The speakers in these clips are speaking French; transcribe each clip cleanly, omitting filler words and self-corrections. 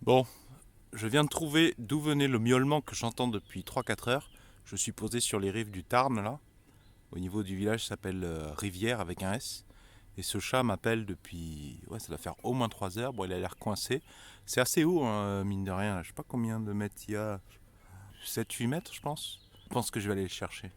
Bon, je viens de trouver d'où venait le miaulement que j'entends depuis 3-4 heures. Je suis posé sur les rives du Tarn, là. Au niveau du village, ça s'appelle Rivière avec un S. Et ce chat m'appelle depuis... Ouais, ça doit faire au moins 3 heures. Bon, il a l'air coincé. C'est assez haut, hein, mine de rien. Je sais pas combien de mètres il y a. 7-8 mètres, je pense. Je pense que je vais aller le chercher.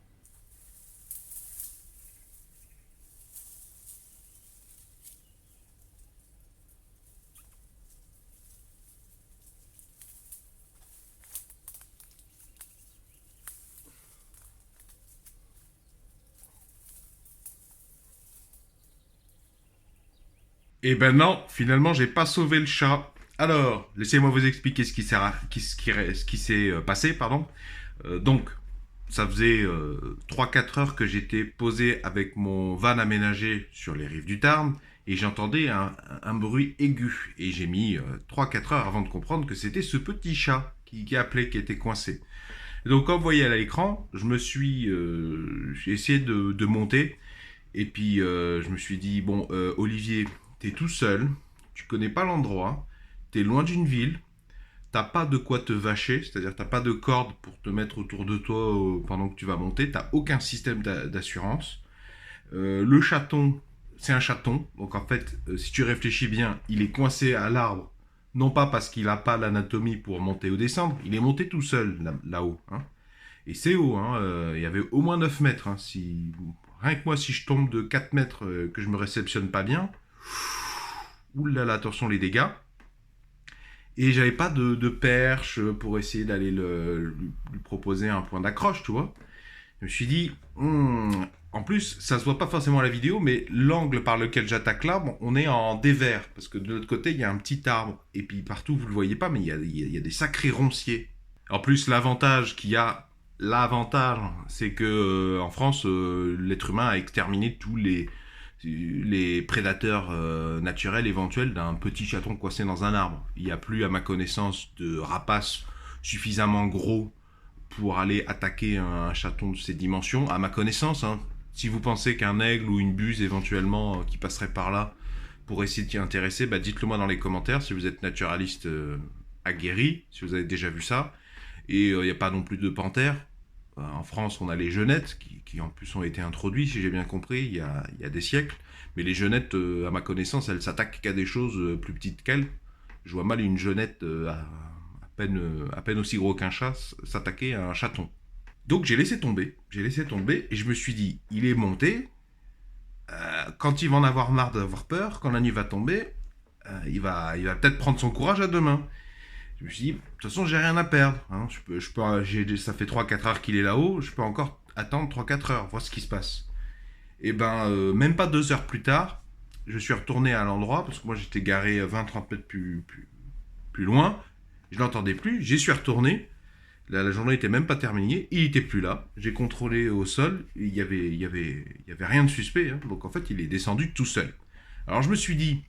Eh ben non, finalement, j'ai pas sauvé le chat. Alors, laissez-moi vous expliquer ce qui s'est passé, pardon. Donc, ça faisait 3-4 heures que j'étais posé avec mon van aménagé sur les rives du Tarn et j'entendais un bruit aigu. Et j'ai mis 3-4 heures avant de comprendre que c'était ce petit chat qui appelait, qui était coincé. Et donc, comme vous voyez à l'écran, j'ai essayé de monter et puis je me suis dit, bon, Olivier, t'es tout seul, tu connais pas l'endroit, t'es loin d'une ville, t'as pas de quoi te vacher, c'est-à-dire t'as pas de corde pour te mettre autour de toi pendant que tu vas monter, t'as aucun système d'assurance. Le chaton, c'est un chaton, donc en fait, si tu réfléchis bien, il est coincé à l'arbre, non pas parce qu'il a pas l'anatomie pour monter ou descendre, il est monté tout seul là-haut. Hein. Et c'est haut, hein, il y avait au moins 9 mètres. Hein, rien que moi, si je tombe de 4 mètres, que je me réceptionne pas bien, oulala, attention les dégâts. Et j'avais pas de perche pour essayer d'aller lui proposer un point d'accroche, tu vois. Je me suis dit, en plus, ça se voit pas forcément à la vidéo, mais l'angle par lequel j'attaque l'arbre, on est en dévers. Parce que de l'autre côté, il y a un petit arbre. Et puis partout, vous le voyez pas, mais il y a des sacrés ronciers. En plus, l'avantage, c'est que en France, l'être humain a exterminé tous les prédateurs naturels éventuels d'un petit chaton coincé dans un arbre. Il n'y a plus, à ma connaissance, de rapaces suffisamment gros pour aller attaquer un chaton de ces dimensions, à ma connaissance. Hein. Si vous pensez qu'un aigle ou une buse éventuellement qui passerait par là pourrait s'y intéresser, bah dites-le moi dans les commentaires si vous êtes naturaliste aguerri, si vous avez déjà vu ça. Et il n'y a pas non plus de panthères. En France, on a les genettes qui en plus ont été introduits, si j'ai bien compris, il y a des siècles. Mais les genettes, à ma connaissance, elles s'attaquent qu'à des choses plus petites qu'elles. Je vois mal une genette à peine aussi gros qu'un chat s'attaquer à un chaton. Donc j'ai laissé tomber et je me suis dit, il est monté. Quand il va en avoir marre d'avoir peur, quand la nuit va tomber, il va peut-être prendre son courage à deux mains. Je me suis dit, de toute façon, j'ai rien à perdre. Hein. Ça fait 3-4 heures qu'il est là-haut, je peux encore attendre 3-4 heures, voir ce qui se passe. Et ben, même pas 2 heures plus tard, je suis retourné à l'endroit, parce que moi j'étais garé 20-30 mètres plus loin. Je l'entendais plus, j'y suis retourné. La journée n'était même pas terminée, il était plus là. J'ai contrôlé au sol, il y avait rien de suspect. Hein. Donc en fait, il est descendu tout seul. Alors je me suis dit,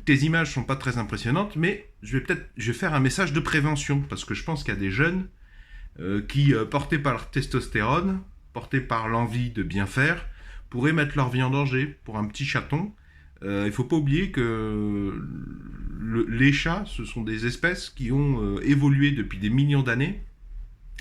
tes images sont pas très impressionnantes, mais je vais faire un message de prévention parce que je pense qu'il y a des jeunes qui, portés par leur testostérone, portés par l'envie de bien faire, pourraient mettre leur vie en danger pour un petit chaton. Il faut pas oublier que les chats, ce sont des espèces qui ont évolué depuis des millions d'années,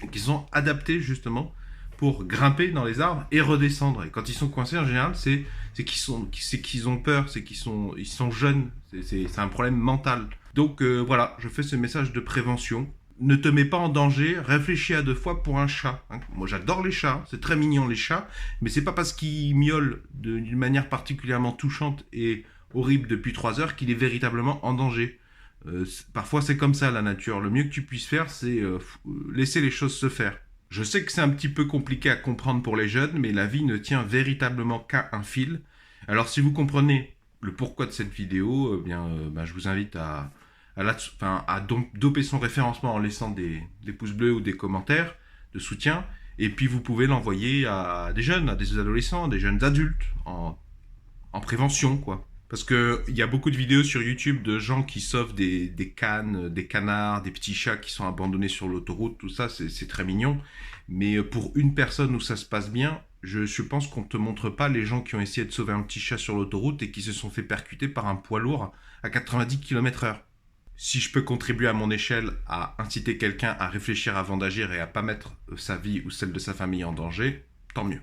et qui sont adaptées justement pour grimper dans les arbres et redescendre. Et quand ils sont coincés, en général, c'est qu'ils ont peur, ils sont jeunes. C'est un problème mental. Donc voilà, je fais ce message de prévention. Ne te mets pas en danger, réfléchis à deux fois pour un chat. Hein. Moi j'adore les chats, c'est très mignon les chats, mais c'est pas parce qu'ils miaulent d'une manière particulièrement touchante et horrible depuis 3 heures qu'il est véritablement en danger. Parfois c'est comme ça la nature. Le mieux que tu puisses faire, c'est laisser les choses se faire. Je sais que c'est un petit peu compliqué à comprendre pour les jeunes, mais la vie ne tient véritablement qu'à un fil. Alors si vous comprenez le pourquoi de cette vidéo, je vous invite à doper son référencement en laissant des pouces bleus ou des commentaires de soutien. Et puis vous pouvez l'envoyer à des jeunes, à des adolescents, à des jeunes adultes en prévention, quoi. Parce qu'il y a beaucoup de vidéos sur YouTube de gens qui sauvent des cannes, des canards, des petits chats qui sont abandonnés sur l'autoroute, tout ça, c'est très mignon. Mais pour une personne où ça se passe bien, je pense qu'on ne te montre pas les gens qui ont essayé de sauver un petit chat sur l'autoroute et qui se sont fait percuter par un poids lourd à 90 km/h. Si je peux contribuer à mon échelle à inciter quelqu'un à réfléchir avant d'agir et à pas mettre sa vie ou celle de sa famille en danger, tant mieux.